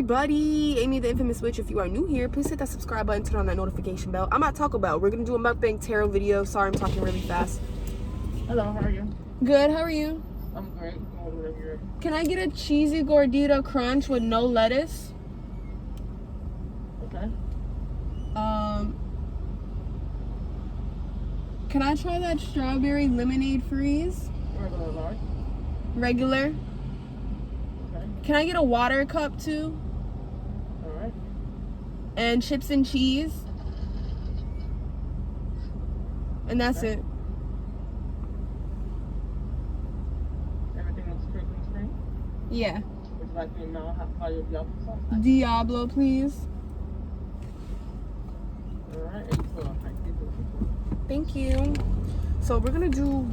everybody, Aimee.The.Infamous.Witch. If you are new here, please hit that subscribe button, turn on that notification bell. I'm at Taco Bell. We're gonna do a mukbang tarot video. Sorry, I'm talking really fast. Hello, how are you? Good, how are you? I'm great. Can I get a cheesy gordita crunch with no lettuce? Okay. Can I try that strawberry lemonade freeze? Regular large. Regular. Okay. Can I get a water cup too? Alright. And chips and cheese? And that's Okay. it. Everything looks gluten-free? Yeah. Would you like me to know how your Diablo sauce? Diablo, please. Alright, 812. Thank you. So we're gonna do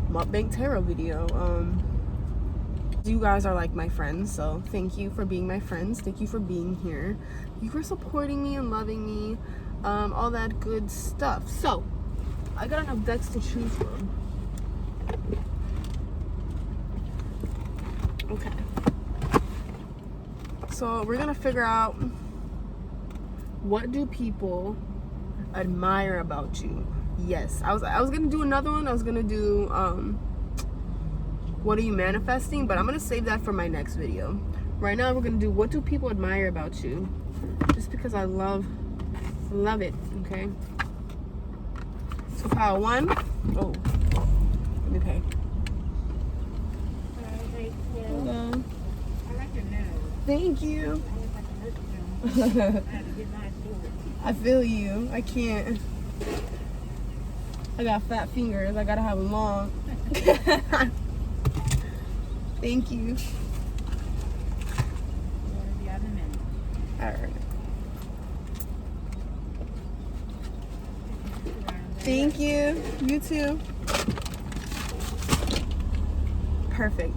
mukbang tarot video. You guys are like my friends, so thank you for being my friends. Thank you for being here. Thank you for supporting me and loving me. All that good stuff. So I got enough decks to choose from. Okay. So we're gonna figure out, what do people admire about you? Yes, I was gonna do another one. I was gonna do what are you manifesting, but I'm gonna save that for my next video. Right now we're gonna do what do people admire about you, just because I love it. Okay, so pile one. Oh, let me pay. Hello. I like your nails. Thank you. I had to get mine too. I feel you. I can't. I got fat fingers. I gotta have them long. Thank you. Alright. Thank you. You too. Perfect.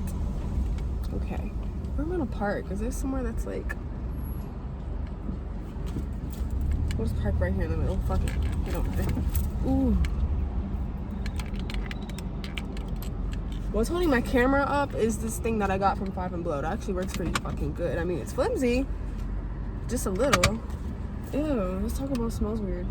Okay. Where am I gonna park? Is there somewhere that's like... We'll just park right here in the middle. Fuck it. I don't care. Ooh. What's holding my camera up is this thing that I got from Five and Below. It actually works pretty fucking good. I mean, it's flimsy. Just a little. Ew, this Taco Bell smells weird.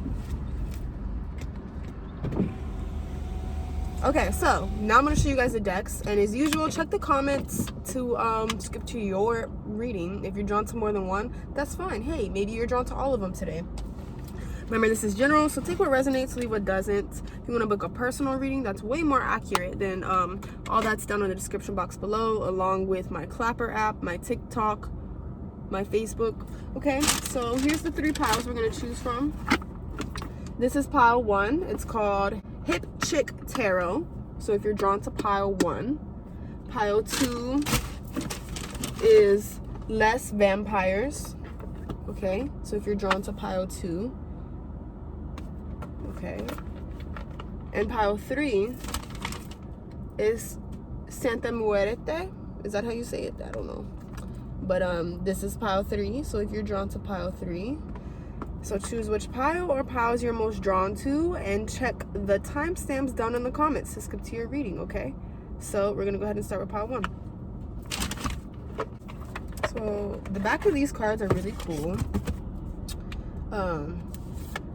Okay, so now I'm gonna show you guys the decks, and as usual, check the comments to skip to your reading. If you're drawn to more than one, that's fine. Hey, maybe you're drawn to all of them today. Remember, this is general, so take what resonates, leave what doesn't. If you want to book a personal reading that's way more accurate, then all that's down in the description box below, along with my Clapper app, my TikTok, my Facebook. Okay, so here's the 3 piles we're going to choose from. This is pile 1. It's called Hip Chick Tarot. So if you're drawn to pile 1. Pile 2 is Less Vampires. Okay, so if you're drawn to pile 2. Okay, and pile 3 is Santa Muerte. Is that how you say it? I don't know. But this is pile 3. So if you're drawn to pile 3, so choose which pile or piles you're most drawn to, and check the timestamps down in the comments to skip to your reading. Okay, so we're gonna go ahead and start with pile 1. So the back of these cards are really cool.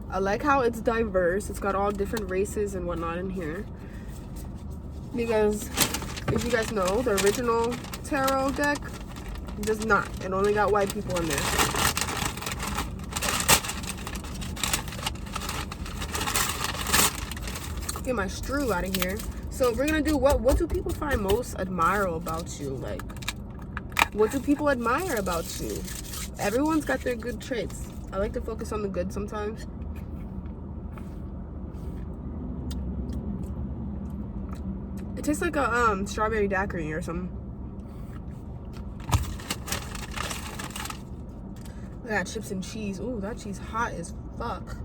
I like how it's diverse. It's got all different races and whatnot in here. Because, if you guys know, the original tarot deck does not. It only got white people in there. Get my strew out of here. So we're gonna do what do people find most admirable about you? Like, what do people admire about you? Everyone's got their good traits. I like to focus on the good sometimes. It tastes like a strawberry daiquiri or something. I got chips and cheese. Ooh, that cheese hot as fuck.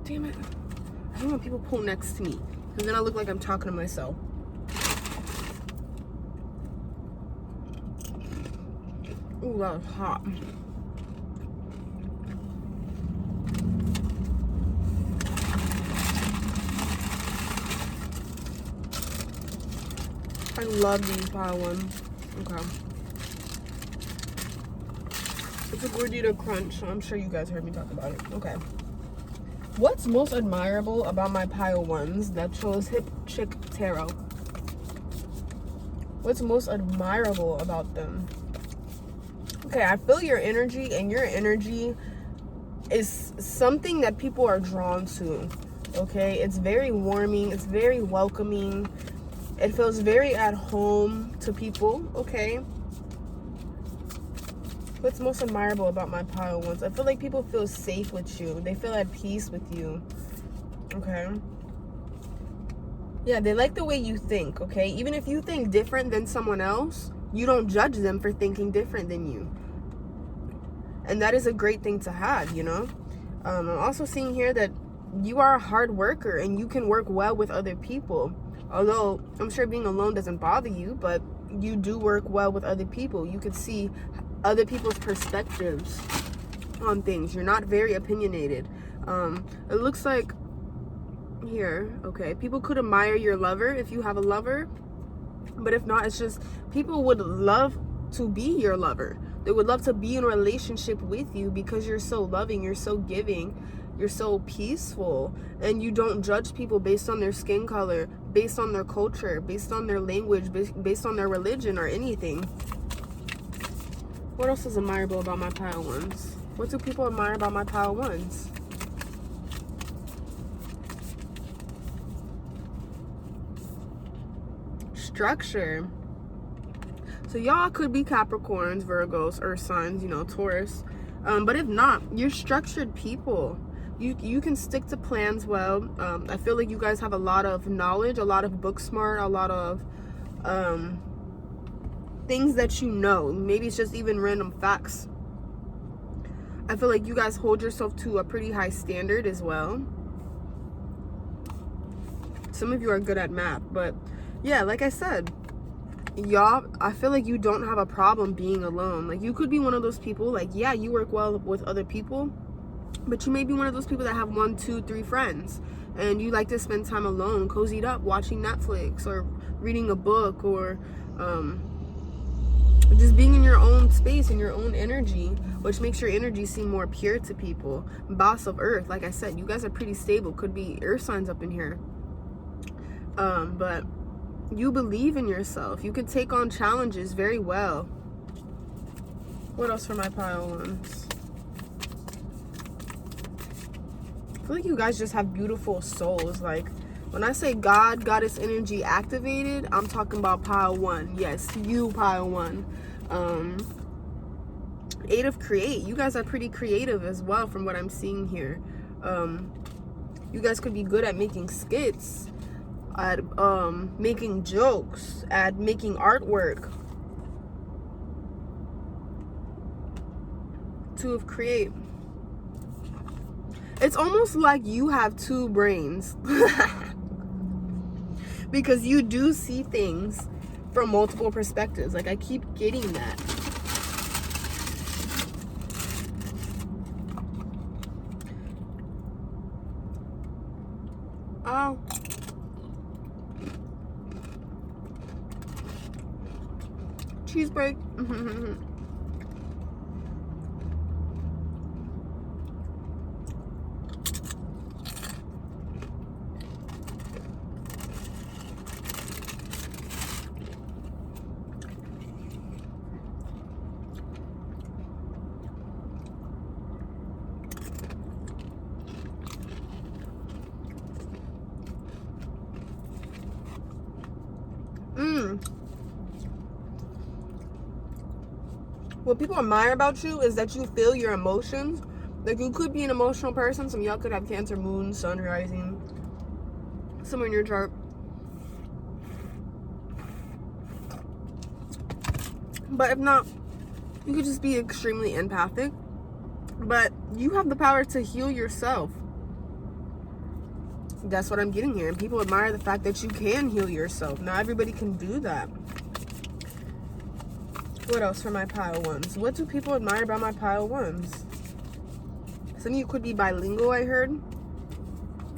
Damn it. I don't want people pull next to me, because then I look like I'm talking to myself. Ooh, that was hot. I love these pile ones. Okay. It's a gordita crunch, so I'm sure you guys heard me talk about it. Okay. What's most admirable about my pile ones that chose Hip Chick Tarot? What's most admirable about them? Okay, I feel your energy, and your energy is something that people are drawn to. Okay, it's very warming, it's very welcoming, it feels very at home to people. Okay, what's most admirable about my pile ones? I feel like people feel safe with you, they feel at peace with you. Okay, yeah, they like the way you think. Okay, even if you think different than someone else, you don't judge them for thinking different than you, and that is a great thing to have, you know. I'm also seeing here that you are a hard worker and you can work well with other people. Although I'm sure being alone doesn't bother you, but you do work well with other people. You could see other people's perspectives on things. You're not very opinionated. It looks like here, okay, people could admire your lover if you have a lover, but if not, it's just people would love to be your lover. They would love to be in a relationship with you because you're so loving, you're so giving, you're so peaceful, and you don't judge people based on their skin color, based on their culture, based on their language, based on their religion or anything. What else is admirable about my pile ones? What do people admire about my pile ones? Structure. So y'all could be Capricorns, Virgos, Earth signs, you know, Taurus. But if not, you're structured people. You can stick to plans well. I feel like you guys have a lot of knowledge, a lot of book smart, a lot of things that you know. Maybe it's just even random facts. I feel like you guys hold yourself to a pretty high standard as well. Some of you are good at math, but yeah, like I said, y'all, I feel like you don't have a problem being alone. Like, you could be one of those people, like, yeah, you work well with other people, but you may be one of those people that have 1, 2, 3 friends, and you like to spend time alone, cozied up, watching Netflix or reading a book, or just being in your own space, in your own energy, which makes your energy seem more pure to people. Boss of Earth, like I said, you guys are pretty stable. Could be Earth signs up in here. But you believe in yourself. You can take on challenges very well. What else for my pile ones? I feel like you guys just have beautiful souls. Like, when I say God, goddess energy activated, I'm talking about pile one. Yes, you, pile one. 8 of create. You guys are pretty creative as well from what I'm seeing here. You guys could be good at making skits, at making jokes, at making artwork. 2 of create. It's almost like you have 2 brains. Because you do see things from multiple perspectives. Like, I keep getting that. Oh. Cheese break. What people admire about you is that you feel your emotions. Like, you could be an emotional person. Some of y'all could have Cancer, Moon, Sun, Rising, somewhere in your chart. But if not, you could just be extremely empathic. But you have the power to heal yourself. That's what I'm getting here. And people admire the fact that you can heal yourself. Not everybody can do that. What else for my pile ones? What do people admire about my pile ones? Some of you could be bilingual, I heard.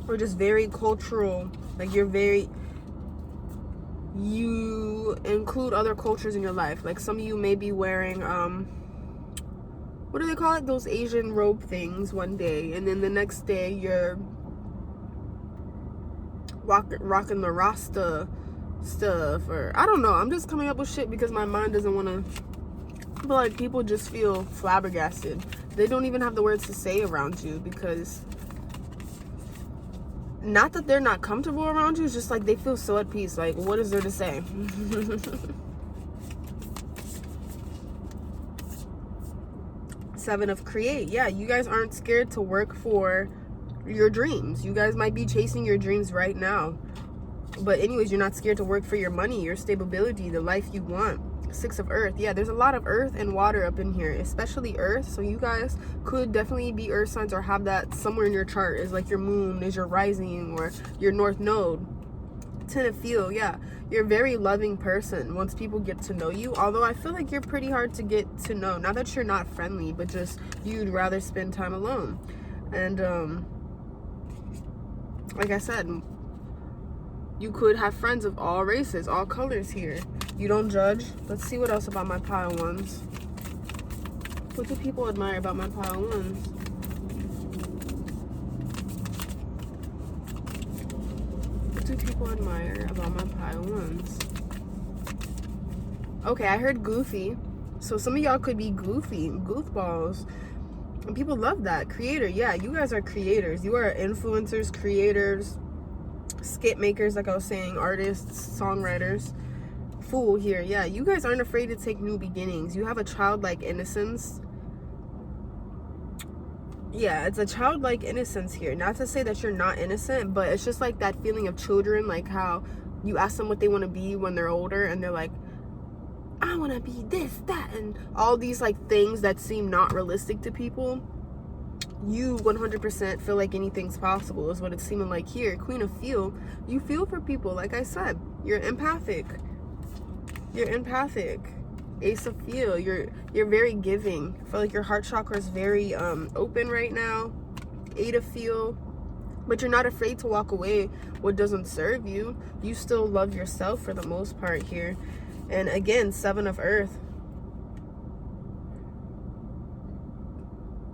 Or just very cultural. Like, you're very... you include other cultures in your life. Like some of you may be wearing what do they call it, those Asian robe things one day, and then the next day you're rocking the Rasta stuff, or I don't know. I'm just coming up with shit because my mind doesn't want to. I feel like people just feel flabbergasted. They don't even have the words to say around you, because not that they're not comfortable around you, it's just like they feel so at peace. Like, what is there to say? Seven of Create. Yeah, you guys aren't scared to work for your dreams. You guys might be chasing your dreams right now, but anyways, you're not scared to work for your money, your stability, the life you want. Six of Earth. Yeah, there's a lot of earth and water up in here, especially earth. So you guys could definitely be earth signs, or have that somewhere in your chart. Is like your moon is your rising, or your north node. Ten of Feel. Yeah, you're a very loving person once people get to know you, although I feel like you're pretty hard to get to know. Not that you're not friendly, but just you'd rather spend time alone. And like I said, you could have friends of all races, all colors here. You don't judge. Let's see what else about my pile ones. What do people admire about my pile ones? What do people admire about my pile ones? Okay, I heard goofy. So some of y'all could be goofy, goofballs. And people love that. Creator. Yeah, you guys are creators. You are influencers, creators, skit makers, like I was saying, artists, songwriters. Fool here. Yeah, you guys aren't afraid to take new beginnings. You have a childlike innocence. Yeah, it's a childlike innocence here. Not to say that you're not innocent, but it's just like that feeling of children, like how you ask them what they want to be when they're older, and they're like, I want to be this, that, and all these like things that seem not realistic to people. You 100% feel like anything's possible is what it's seeming like here. Queen of Feel. You feel for people. Like I said, you're empathic. You're empathic. Ace of Feel. You're very giving. I feel like your heart chakra is very open right now. Eight of Feel. But you're not afraid to walk away what doesn't serve you. You still love yourself for the most part here. And again, Seven of Earth.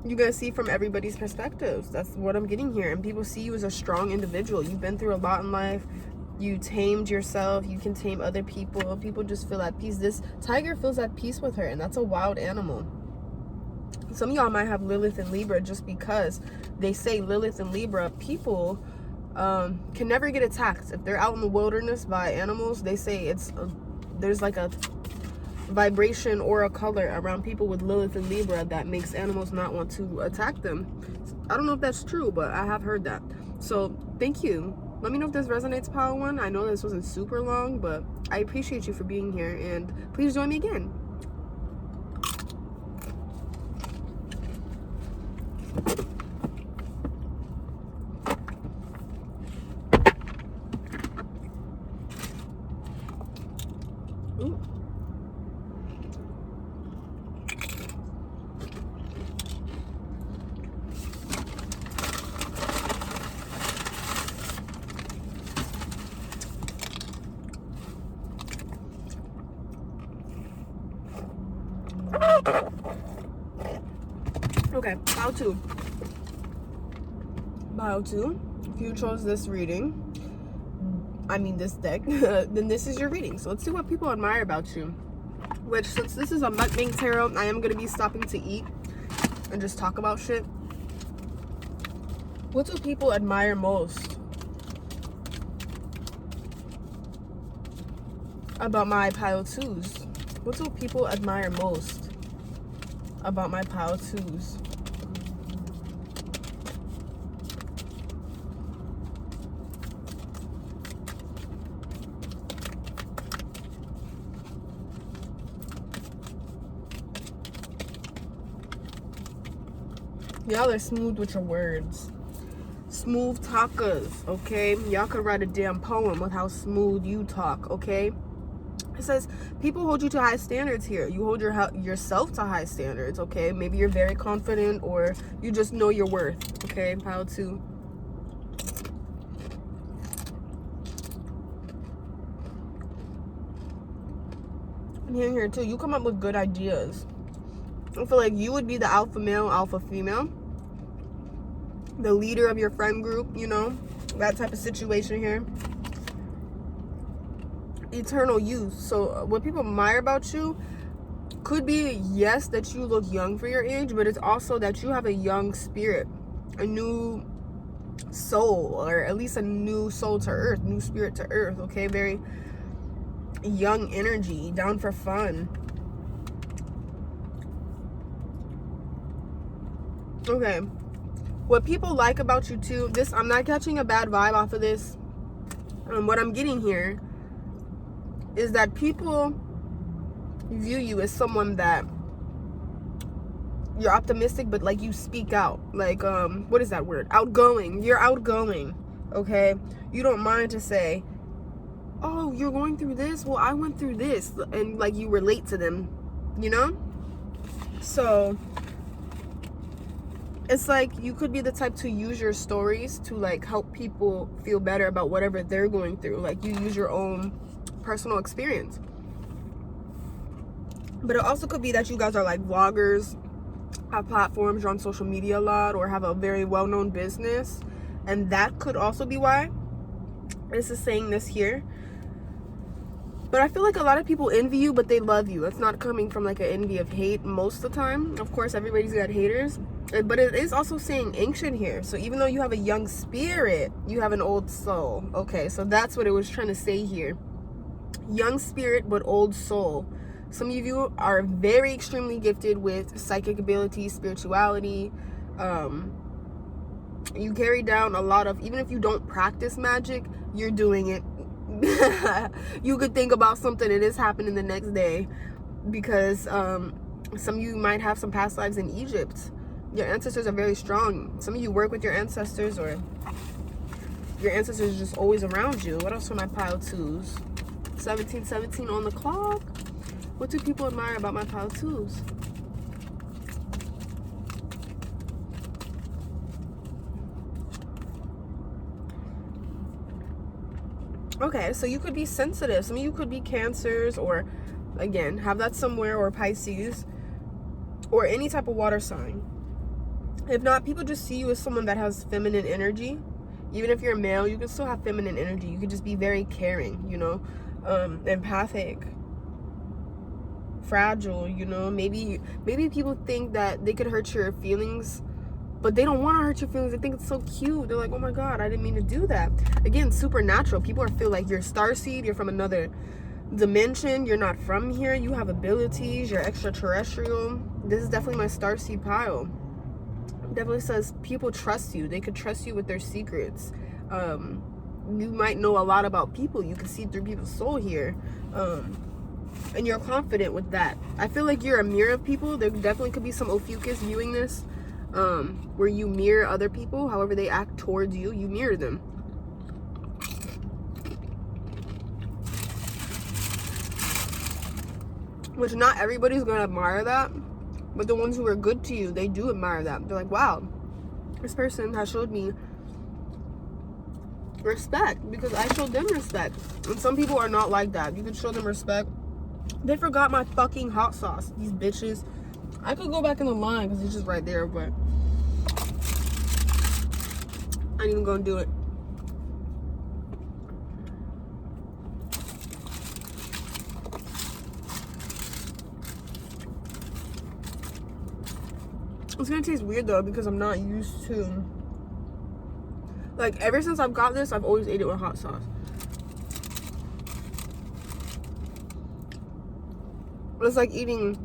You guys see from everybody's perspectives. That's what I'm getting here. And people see you as a strong individual. You've been through a lot in life. You tamed yourself. You can tame other people. People just feel at peace. This tiger feels at peace with her, and that's a wild animal. Some of y'all might have Lilith and Libra, just because they say Lilith and Libra, people can never get attacked. If they're out in the wilderness by animals, they say there's like a vibration or a color around people with Lilith and Libra that makes animals not want to attack them. I don't know if that's true, but I have heard that. So thank you. Let me know if this resonates, pile one. I know this wasn't super long, but I appreciate you for being here, and please join me again. Ooh. Okay, pile two. Pile two. If you chose this reading, I mean this deck, then this is your reading. So let's see what people admire about you. Which, since this is a mukbang tarot, I am going to be stopping to eat and just talk about shit. What do people admire most about my pile twos? What do people admire most about my pile twos? Y'all are smooth with your words. Smooth talkers, okay? Y'all could write a damn poem with how smooth you talk, okay? It says, people hold you to high standards here. You hold yourself to high standards, okay? Maybe you're very confident, or you just know your worth, okay? Pile two. I'm hearing here too, you come up with good ideas. I feel like you would be the alpha male, alpha female, the leader of your friend group, you know, that type of situation here. Eternal youth. So what people admire about you could be, yes, that you look young for your age, but it's also that you have a young spirit, a new soul, or at least a new soul to earth, new spirit to earth. Okay, very young energy, down for fun. Okay, what people like about you too, this, I'm not catching a bad vibe off of this. What I'm getting here is that people view you as someone that you're optimistic, but like you speak out, like what is that word, outgoing. You're outgoing. Okay, you don't mind to say, oh, you're going through this, well, I went through this, and like you relate to them, you know. So it's like you could be the type to use your stories to like help people feel better about whatever they're going through. Like you use your own personal experience. But it also could be that you guys are like vloggers, have platforms, you're on social media a lot, or have a very well-known business, and that could also be why this is saying this here. But I feel like a lot of people envy you, but they love you. It's not coming from like an envy of hate most of the time. Of course, everybody's got haters, but it is also saying ancient here. So even though you have a young spirit, you have an old soul. Okay, so that's what it was trying to say here. Young spirit, but old soul. Some of you are very extremely gifted with psychic abilities, spirituality. You carry down a lot of, even if you don't practice magic, you're doing it. You could think about something and it's happening the next day, because some of you might have some past lives in Egypt. Your ancestors are very strong. Some of you work with your ancestors, or your ancestors are just always around you. What else for my pile twos? 1717 on the clock. What do people admire about my pile twos? Okay, so you could be sensitive. Some of you could be Cancers, or again, have that somewhere, or Pisces, or any type of water sign. If not, people just see you as someone that has feminine energy. Even if you're a male, you can still have feminine energy. You could just be very caring, you know, empathic, fragile, you know. Maybe people think that they could hurt your feelings, but they don't want to hurt your feelings. They think it's so cute. They're like, oh my God, I didn't mean to do that. Again, supernatural. People feel like you're starseed. You're from another dimension. You're not from here. You have abilities. You're extraterrestrial. This is definitely my starseed pile. Definitely says people trust you. They could trust you with their secrets. You might know a lot about people. You can see through people's soul here. And you're confident with that. I feel like you're a mirror of people. There definitely could be some Ophiuchus viewing this. Where you mirror other people, however they act towards you, you mirror them. Which not everybody's gonna admire that, but the ones who are good to you, they do admire that. They're like, wow, this person has showed me respect because I showed them respect. And some people are not like that. You can show them respect. They forgot my fucking hot sauce, these bitches. I could go back in the line because it's just right there, but I ain't even gonna do it. It's gonna taste weird though because I'm not used to, like, ever since I've got this, I've always ate it with hot sauce. It's like eating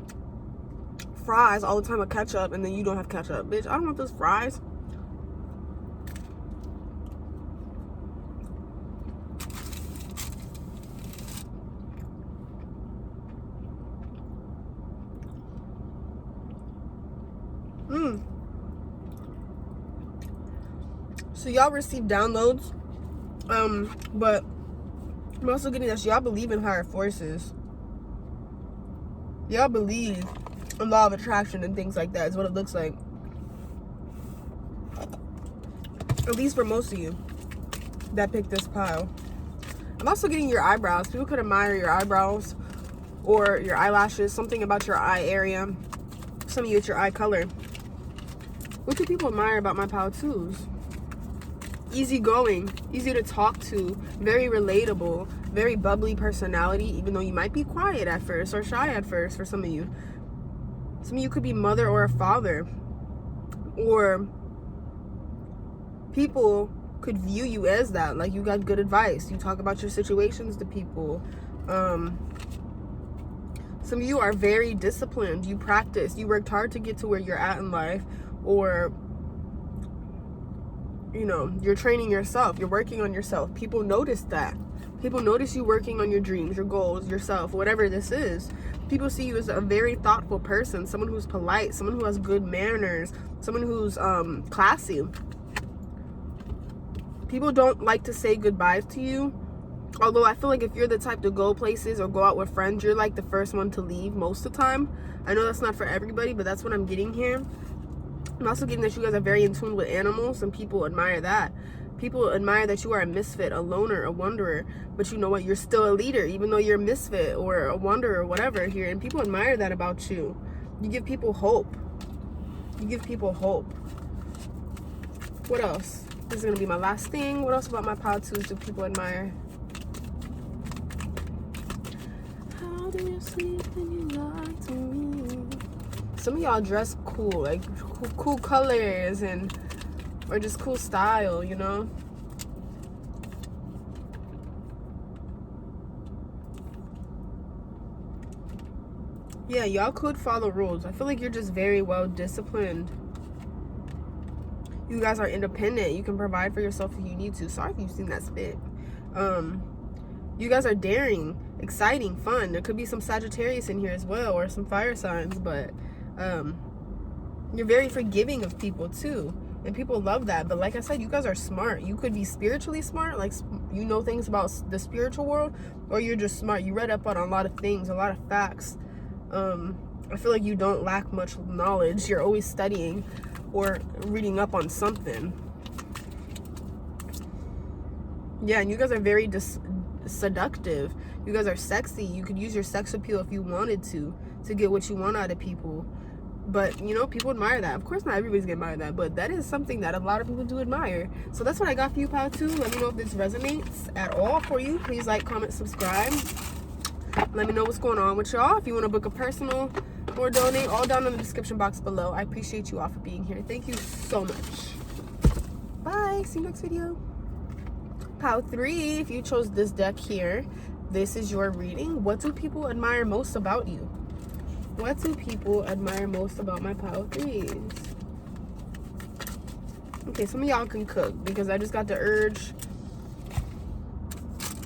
fries all the time with ketchup and then you don't have ketchup. Bitch, I don't want those fries. So y'all receive downloads, but I'm also getting that y'all believe in higher forces. Y'all believe in law of attraction and things like that is what it looks like. At least for most of you that picked this pile. I'm also getting your eyebrows. People could admire your eyebrows. or your eyelashes, something about your eye area. Some of you, it's your eye color. What do people admire about my pile twos? Easygoing, easy to talk to, very relatable, very bubbly personality, even though you might be quiet at first or shy at first for some of you. Some of you could be mother or a father, or people could view you as that. Like, you got good advice. You talk about your situations to people. Some of you are very disciplined. You practice. You worked hard to get to where you're at in life, or you know, you're training yourself. You're working on yourself. People notice that. People notice you working on your dreams, your goals, yourself, whatever this is. People see you as a very thoughtful person, someone who's polite, someone who has good manners, someone who's classy. People don't like to say goodbyes to you. Although I feel like if you're the type to go places or go out with friends, you're like the first one to leave most of the time. I know that's not for everybody, but that's what I'm getting here. I'm also getting that you guys are very in tune with animals, and people admire that. People admire that you are a misfit, a loner, a wanderer. But you know what? You're still a leader, even though you're a misfit or a wanderer or whatever here. And people admire that about you. You give people hope. You give people hope. What else? This is going to be my last thing. What else about my pile twos do people admire? How do you sleep when you lie to me? Some of y'all dress cool, like cool colors, and or just cool style, you know. Yeah, y'all could follow rules. I feel like you're just very well disciplined. You guys are independent. You can provide for yourself if you need to. Sorry if you've seen that spit. You guys are daring, exciting, fun. There could be some Sagittarius in here as well, or some fire signs, but you're very forgiving of people too, and people love that. But like I said, you guys are smart. You could be spiritually smart, like you know things about the spiritual world, or you're just smart. You read up on a lot of things, a lot of facts. I feel like you don't lack much knowledge. You're always studying or reading up on something. Yeah, and you guys are very seductive. You guys are sexy. You could use your sex appeal if you wanted to get what you want out of people. But, you know, people admire that. Of course, not everybody's gonna admire that, but that is something that a lot of people do admire. So that's what I got for you, pile 2. Let me know if this resonates at all for you. Please like, comment, subscribe. Let me know what's going on with y'all. If you want to book a personal or donate, all down in the description box below. I appreciate you all for being here. Thank you so much. Bye. See you next video. Pile 3, if you chose this deck here, this is your reading. What do people admire most about you? What do people admire most about my pile 3s? Okay, some of y'all can cook, because I just got the urge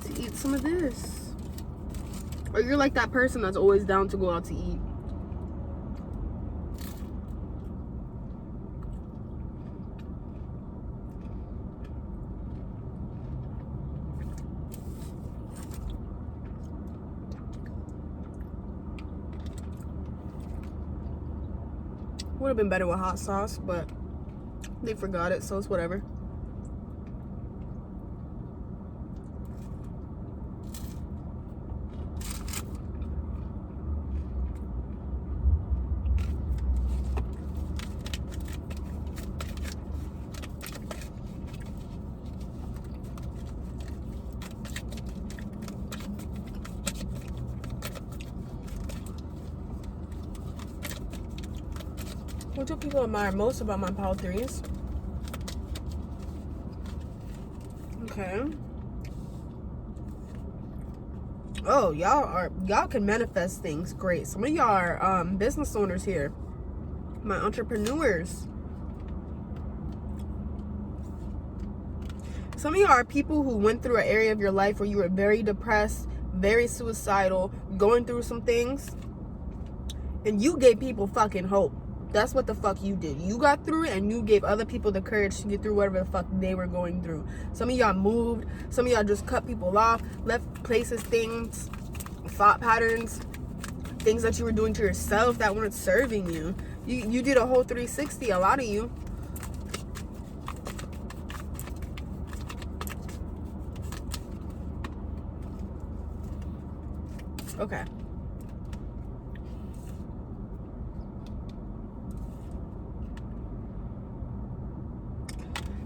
to eat some of this. Or you're like that person that's always down to go out to eat. Would have been better with hot sauce, but they forgot it, so it's whatever. What do people admire most about my pile 3s? Okay. Oh, y'all can manifest things great. Some of y'all are business owners here. My entrepreneurs. Some of y'all are people who went through an area of your life where you were very depressed, very suicidal, going through some things, and you gave people fucking hope. That's what the fuck you did. You got through it, and you gave other people the courage to get through whatever the fuck they were going through. Some of y'all moved. Some of y'all just cut people off, left places, things, thought patterns, things that you were doing to yourself that weren't serving you. You did a whole 360, a lot of you. Okay.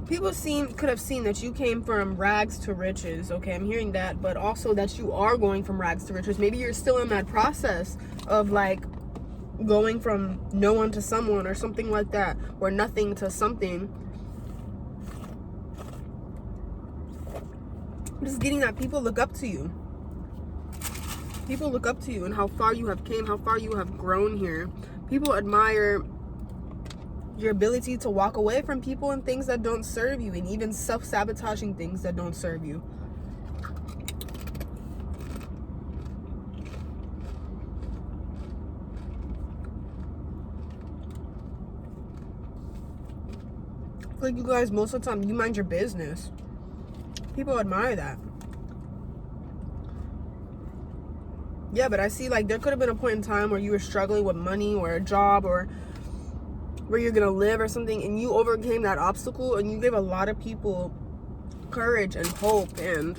People could have seen that you came from rags to riches, okay? I'm hearing that, but also that you are going from rags to riches. Maybe you're still in that process of like going from no one to someone or something like that, or nothing to something. I'm just getting that people look up to you. People look up to you and how far you have came, how far you have grown here. People admire your ability to walk away from people and things that don't serve you, and even self-sabotaging things that don't serve you. I feel like you guys, most of the time, you mind your business. People admire that. Yeah, but I see like there could have been a point in time where you were struggling with money or a job or where you're gonna live or something, and you overcame that obstacle, and you gave a lot of people courage and hope and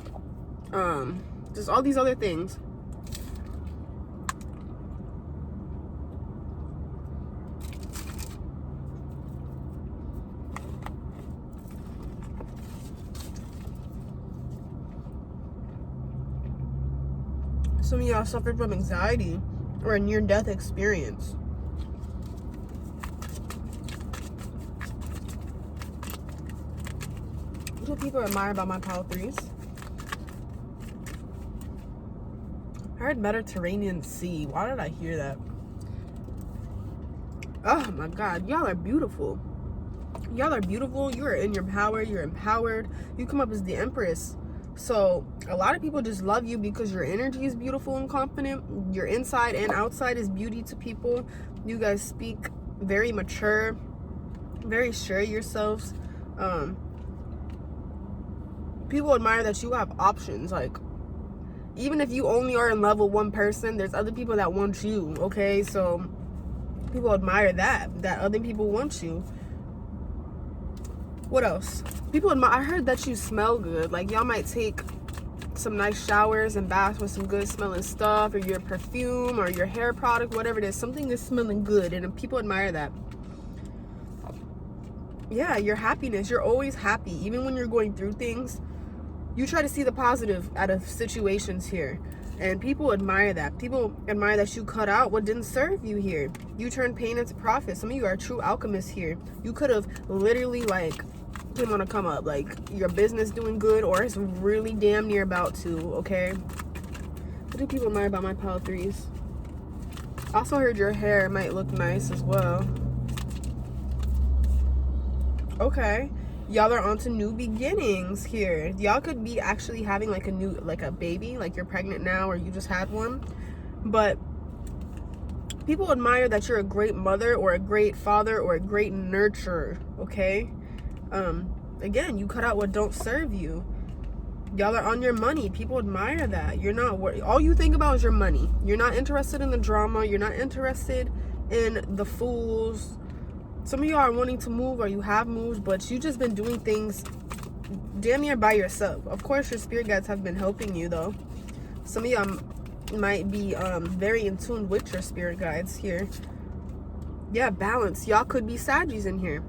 just all these other things. Some of y'all suffered from anxiety or a near-death experience. What do people admire about my pile 3s? I heard Mediterranean Sea. Why did I hear that? Oh my God, y'all are beautiful. Y'all are beautiful. You are in your power. You're empowered. You come up as the Empress. So a lot of people just love you because your energy is beautiful and confident. Your inside and outside is beauty to people. You guys speak very mature, very sure of yourselves. People admire that you have options. Like, even if you only are in love with one person, there's other people that want you, okay? So people admire that other people want you. What else? People admire, I heard that you smell good. Like, y'all might take some nice showers and baths with some good smelling stuff, or your perfume or your hair product, whatever it is. Something is smelling good, and people admire that. Yeah, your happiness. You're always happy. Even when you're going through things, you try to see the positive out of situations here. And people admire that. People admire that you cut out what didn't serve you here. You turn pain into profit. Some of you are true alchemists here. You could have literally like came on a come up. Like your business doing good, or it's really damn near about to, okay? What do people admire about my pile 3s? Also heard your hair might look nice as well. Okay. Y'all are on to new beginnings here. Y'all could be actually having like a baby, like you're pregnant now or you just had one. But people admire that you're a great mother or a great father or a great nurturer, okay? Again, you cut out what don't serve you. Y'all are on your money. People admire that. You're not worried. All you think about is your money. You're not interested in the drama. You're not interested in the fools. Some of y'all are wanting to move, or you have moved, but you just been doing things damn near by yourself. Of course, your spirit guides have been helping you, though. Some of y'all might be very in tune with your spirit guides here. Yeah, balance. Y'all could be Saggies in here,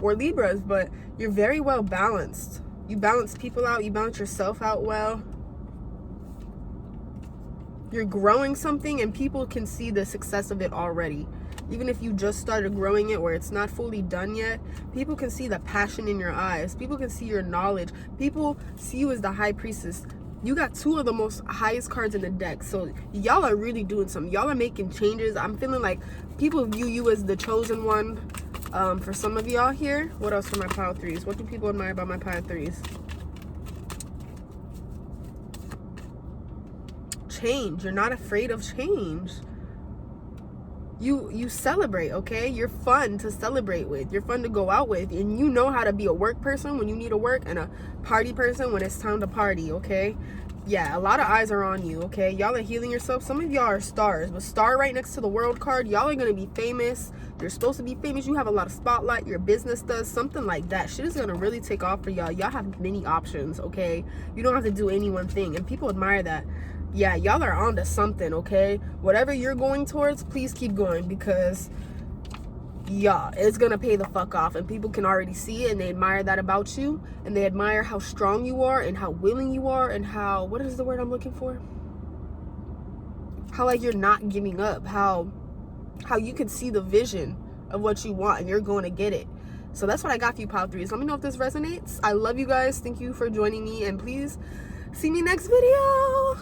or Libras, but you're very well balanced. You balance people out. You balance yourself out well. You're growing something, and people can see the success of it already. Even if you just started growing it, where it's not fully done yet, people can see the passion in your eyes. People can see your knowledge. People see you as the high priestess. You got 2 of the most highest cards in the deck. So y'all are really doing something. Y'all are making changes. I'm feeling like people view you as the chosen one. For some of y'all here. What else for my pile 3s? What do people admire about my pile 3s? Change. You're not afraid of change. You celebrate, okay? You're fun to celebrate with. You're fun to go out with. And you know how to be a work person when you need to work, and a party person when it's time to party, okay? Yeah, a lot of eyes are on you, okay? Y'all are healing yourself. Some of y'all are stars. With star right next to the world card, y'all are going to be famous. You're supposed to be famous. You have a lot of spotlight. Your business does. Something like that. Shit is going to really take off for y'all. Y'all have many options, okay? You don't have to do any one thing. And people admire that. Yeah, y'all are on to something, okay? Whatever you're going towards, please keep going, because yeah, it's gonna pay the fuck off, and people can already see it, and they admire that about you, and they admire how strong you are, and how willing you are, and how, what is the word I'm looking for? How, like, you're not giving up, how you can see the vision of what you want, and you're going to get it. So that's what I got for you, Pile 3s. Let me know if this resonates. I love you guys. Thank you for joining me, and please see me next video.